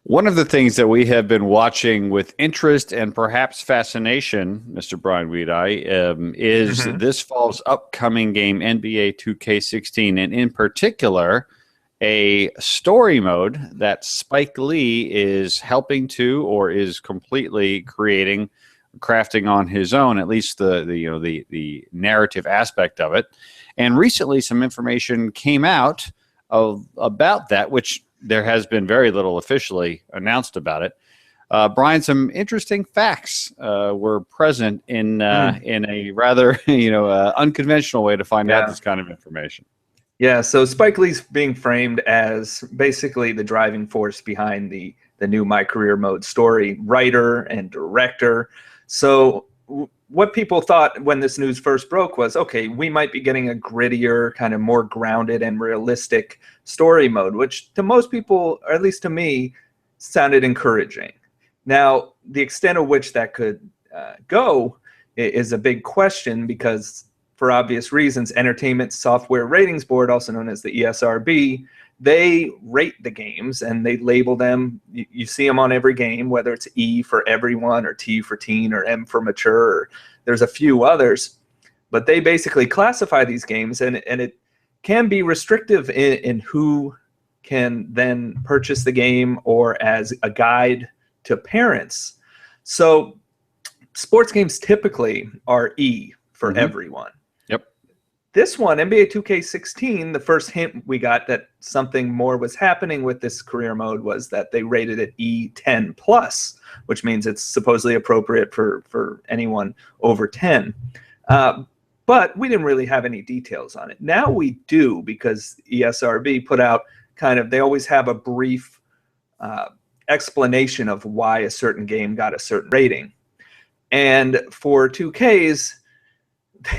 One of the things that we have been watching with interest and perhaps fascination, Mr. Brian Weedeye, is hmm this fall's upcoming game, NBA 2K16, and in particular, a story mode that Spike Lee is helping to, or is completely creating, crafting on his own, at least the narrative aspect of it. And recently, some information came out about that, which there has been very little officially announced about it. Brian, some interesting facts were present in Mm, a rather unconventional way to find out yeah. this kind of information. Yeah. So Spike Lee's being framed as basically the driving force behind the new My Career Mode story, writer and director. So what people thought when this news first broke was, okay, we might be getting a grittier, kind of more grounded and realistic story mode, which to most people, or at least to me, sounded encouraging. Now, the extent of which that could go is a big question because, for obvious reasons, Entertainment Software Ratings Board, also known as the ESRB, they rate the games and they label them. You see them on every game, whether it's E for everyone or T for teen or M for mature. Or there's a few others, but they basically classify these games, and it can be restrictive in who can then purchase the game or as a guide to parents. So sports games typically are E for Mm-hmm. everyone. Yep. This one, NBA 2K16, the first hint we got that something more was happening with this career mode was that they rated it E10 plus, which means it's supposedly appropriate for anyone over 10. But we didn't really have any details on it. Now we do, because ESRB put out they always have a brief explanation of why a certain game got a certain rating. And for 2Ks,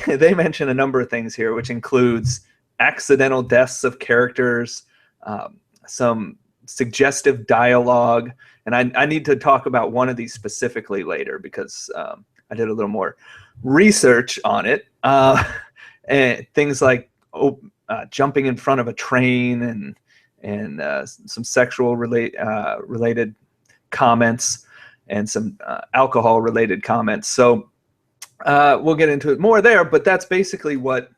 they mention a number of things here, which includes accidental deaths of characters, some suggestive dialogue, and I need to talk about one of these specifically later because I did a little more research on it. And things like jumping in front of a train and some sexual related comments and some alcohol related comments. So we'll get into it more there, but that's basically what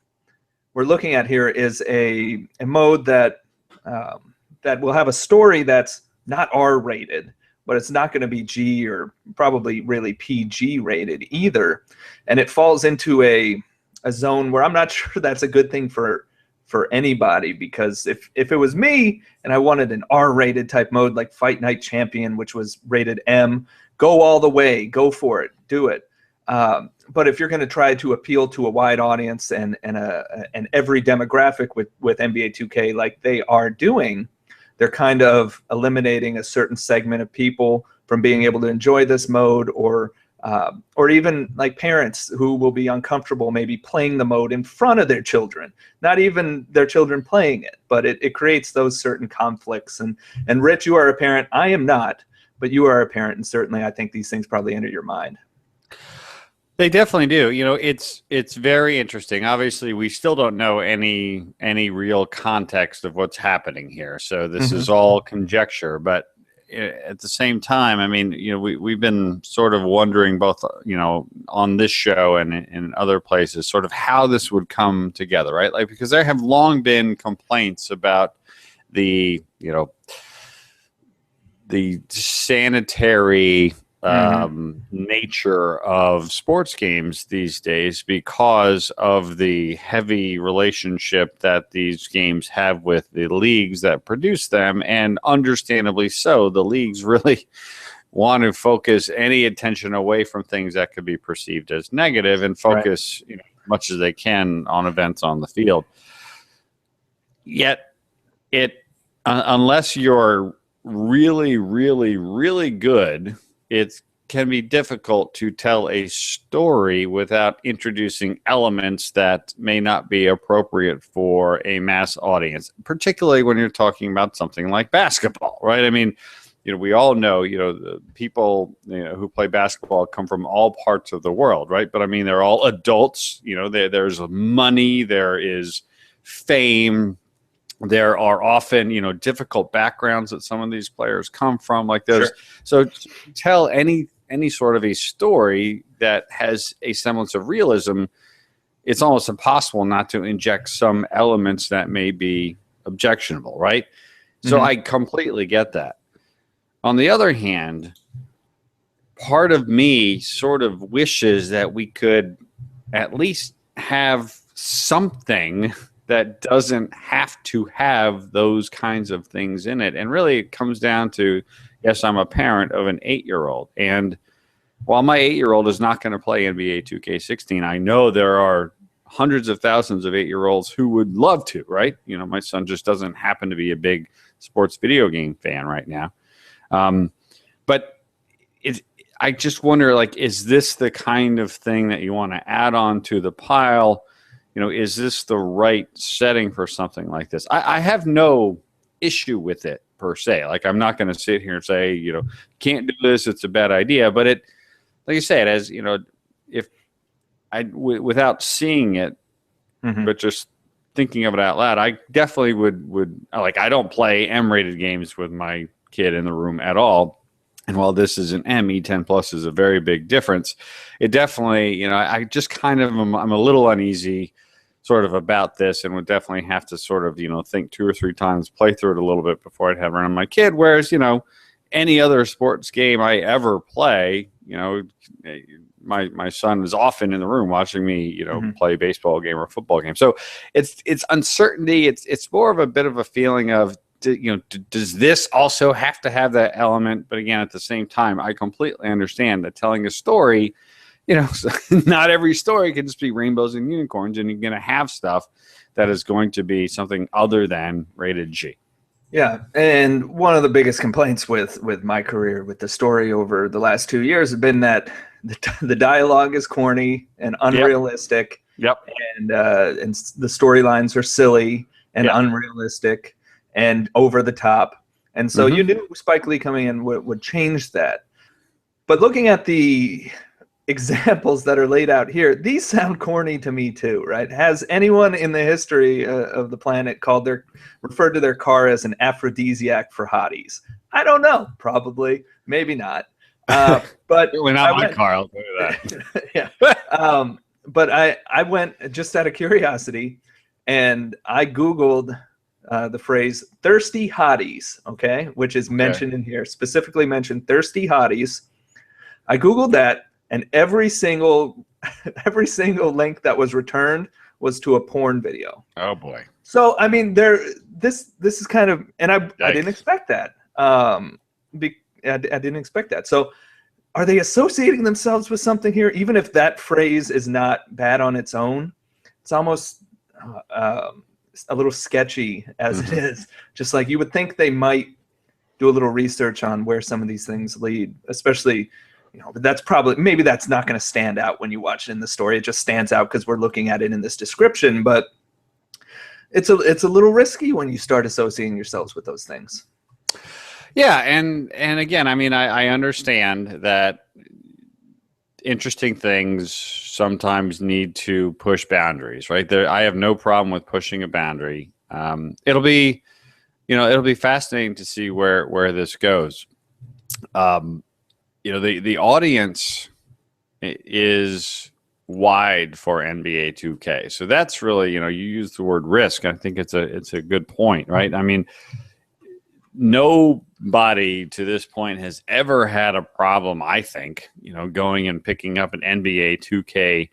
we're looking at here is a mode that that will have a story that's not R rated, but it's not going to be G or probably really PG rated either. And it falls into a zone where I'm not sure that's a good thing for anybody, because if it was me and I wanted an R-rated type mode like Fight Night Champion, which was rated M, go all the way, go for it, do it. But if you're going to try to appeal to a wide audience and every demographic with NBA 2K like they are doing, they're kind of eliminating a certain segment of people from being able to enjoy this mode, or even like parents who will be uncomfortable maybe playing the mode in front of their children, not even their children playing it, but it creates those certain conflicts. And Rich, you are a parent. I am not, but you are a parent, and certainly I think these things probably enter your mind. They definitely do. You know, it's very interesting. Obviously, we still don't know any real context of what's happening here. So this is all conjecture. But at the same time, I mean, you know, we've been sort of wondering both, you know, on this show and in other places, sort of how this would come together, right? Like, because there have long been complaints about the, you know, the sanitary nature of sports games these days because of the heavy relationship that these games have with the leagues that produce them, and understandably so. The leagues really want to focus any attention away from things that could be perceived as negative and focus, you know, as much as they can on events on the field. Yet unless you're really, really, really good, it can be difficult to tell a story without introducing elements that may not be appropriate for a mass audience, particularly when you're talking about something like basketball, right? I mean, you know, we all know, you know, the people, you know, who play basketball come from all parts of the world, right? But I mean, they're all adults, you know, there's money, there is fame, There are often, difficult backgrounds that some of these players come from, like those. Sure. So to tell any sort of a story that has a semblance of realism, it's almost impossible not to inject some elements that may be objectionable, right? So I completely get that. On the other hand, part of me sort of wishes that we could at least have something that doesn't have to have those kinds of things in it. And really it comes down to, yes, I'm a parent of an 8-year-old. And while my 8-year-old is not going to play NBA 2K16, I know there are hundreds of thousands of 8-year-olds who would love to, right? My son just doesn't happen to be a big sports video game fan right now. But I just wonder, like, is this the kind of thing that you want to add on to the pile? Is this the right setting for something like this? I have no issue with it per se. Like, I'm not going to sit here and say, can't do this, it's a bad idea. But it, like you say, it as, if without seeing it, but just thinking of it out loud, I definitely would like, I don't play M-rated games with my kid in the room at all. And while this is an M, E10 plus is a very big difference. It definitely, I just kind of, I'm a little uneasy sort of about this, and would definitely have to sort of, think 2 or 3 times, play through it a little bit before I'd have it around my kid. Whereas, any other sports game I ever play, my son is often in the room watching me, play a baseball game or a football game. So it's uncertainty. It's more of a bit of a feeling of, does this also have to have that element? But again, at the same time, I completely understand that telling a story, not every story can just be rainbows and unicorns, and you're going to have stuff that is going to be something other than rated G. Yeah, and one of the biggest complaints with MyCareer, with the story over the last 2 years, has been that the dialogue is corny and unrealistic. Yep. And the storylines are silly and unrealistic and over the top. And so you knew Spike Lee coming in would change that. But looking at the examples that are laid out here, these sound corny to me too, right? Has anyone in the history of the planet referred to their car as an aphrodisiac for hotties? I don't know. Probably, maybe not. But we're not my car. I'll tell you that. Yeah. But I went just out of curiosity, and I Googled the phrase "thirsty hotties," okay, which is mentioned in here, specifically mentioned thirsty hotties. I Googled that, and every single link that was returned was to a porn video. Oh boy! So I mean, this is kind of, and I didn't expect that. I didn't expect that. So, are they associating themselves with something here? Even if that phrase is not bad on its own, it's almost a little sketchy as it is. Just like you would think they might do a little research on where some of these things lead, especially. But that's maybe that's not going to stand out when you watch it in the story. It just stands out because we're looking at it in this description. But it's a little risky when you start associating yourselves with those things. Yeah, and again, I mean, I understand that interesting things sometimes need to push boundaries, right? I have no problem with pushing a boundary. It'll be fascinating to see where this goes. The audience is wide for NBA 2K. So that's really, you use the word risk. I think it's a good point, right? I mean, nobody to this point has ever had a problem, I think, going and picking up an NBA 2K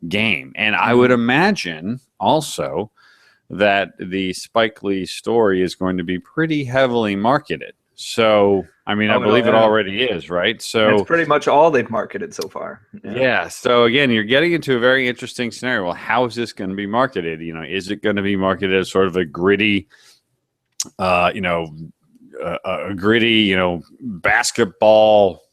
game. And I would imagine also that the Spike Lee story is going to be pretty heavily marketed. So, I mean, I believe it already is, right? So that's pretty much all they've marketed so far. Yeah. So again, you're getting into a very interesting scenario. Well, how is this going to be marketed? Is it going to be marketed as sort of a gritty, basketball,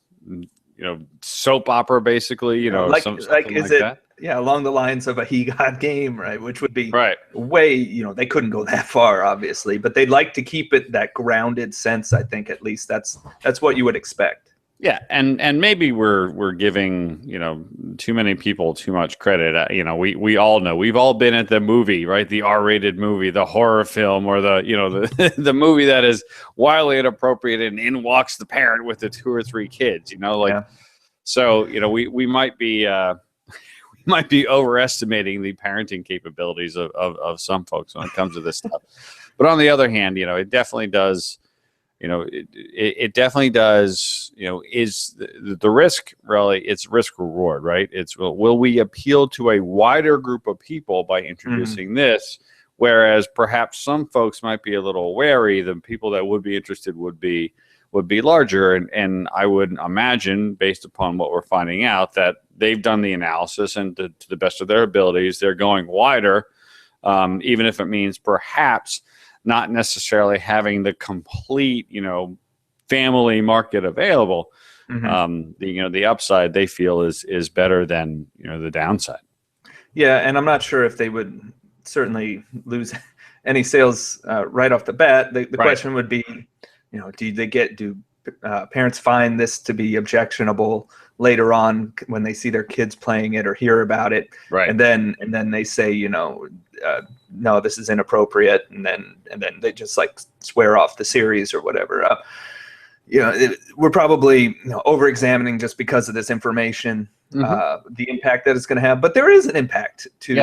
soap opera, basically, something like that? Yeah, along the lines of a He God game, right? Which would be way, they couldn't go that far, obviously, but they'd like to keep it that grounded sense. I think at least that's what you would expect. Yeah, and maybe we're giving, you know, too many people too much credit. You know, we all know, we've all been at the movie, right? The R-rated movie, the horror film, or the, you know, the the movie that is wildly inappropriate, and in walks the parent with the 2 or 3 kids. You know, like, Yeah. so, you know, we might be we might be overestimating the parenting capabilities of some folks when it comes to this stuff. But on the other hand, you know, it definitely does. You know, it definitely does, you know, is the risk really, it's risk reward, right? It's, will we appeal to a wider group of people by introducing this? Whereas perhaps some folks might be a little wary, the people that would be interested would be larger. And I would imagine, based upon what we're finding out, that they've done the analysis, and to the best of their abilities, they're going wider, even if it means perhaps not necessarily having the complete, you know, family market available. The upside they feel is better than, you know, the downside. Yeah, and I'm not sure if they would certainly lose any sales right off the bat. The question would be, you know, do parents find this to be objectionable later on when they see their kids playing it or hear about it, and then they say, you know, no, this is inappropriate, and then they just like swear off the series or whatever. You know, we're probably, you know, over-examining just because of this information, the impact that it's going to have. But there is an impact to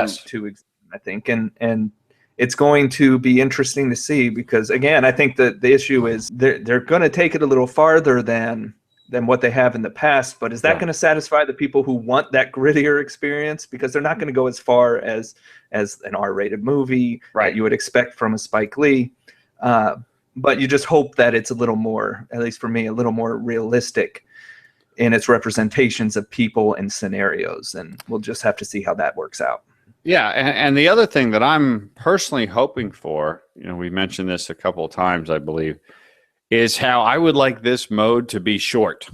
I think, and it's going to be interesting to see, because again, I think that the issue is they're going to take it a little farther than what they have in the past. But is that going to satisfy the people who want that grittier experience? Because they're not going to go as far as an R-rated movie that you would expect from a Spike Lee. But you just hope that it's a little more, at least for me, a little more realistic in its representations of people and scenarios. And we'll just have to see how that works out. Yeah, and the other thing that I'm personally hoping for, you know, we mentioned this a couple of times, I believe, is how I would like this mode to be short.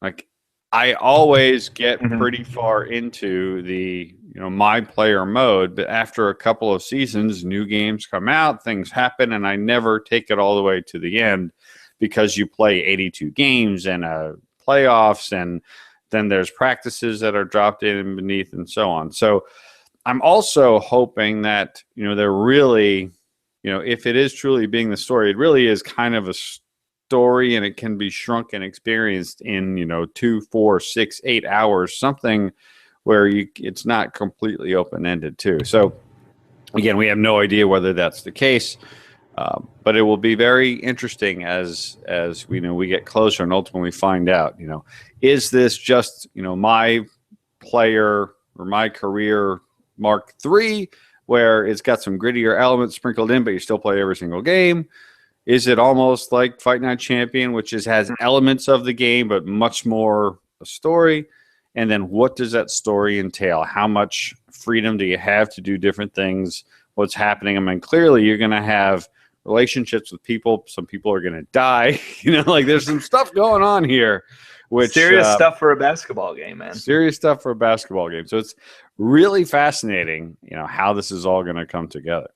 Like, I always get pretty far into the, you know, MyCareer Mode, but after a couple of seasons, new games come out, things happen, and I never take it all the way to the end, because you play 82 games and playoffs, and then there's practices that are dropped in and beneath, and so on. So I'm also hoping that, you know, they're really, you know, if it is truly being the story, it really is kind of a story, and it can be shrunk and experienced in, you know, 2, 4, 6, 8 hours, something where it's not completely open-ended too. So again, we have no idea whether that's the case, but it will be very interesting as we know, we get closer and ultimately find out, you know, is this just, you know, My Player or MyCareer Mark III, where it's got some grittier elements sprinkled in, but you still play every single game? Is it almost like Fight Night Champion, which has elements of the game, but much more a story? And then what does that story entail? How much freedom do you have to do different things? What's happening? I mean, clearly you're going to have relationships with people. Some people are going to die. You know, like, there's some stuff going on here. Which, serious stuff for a basketball game, man. Serious stuff for a basketball game. So it's really fascinating, you know, how this is all going to come together.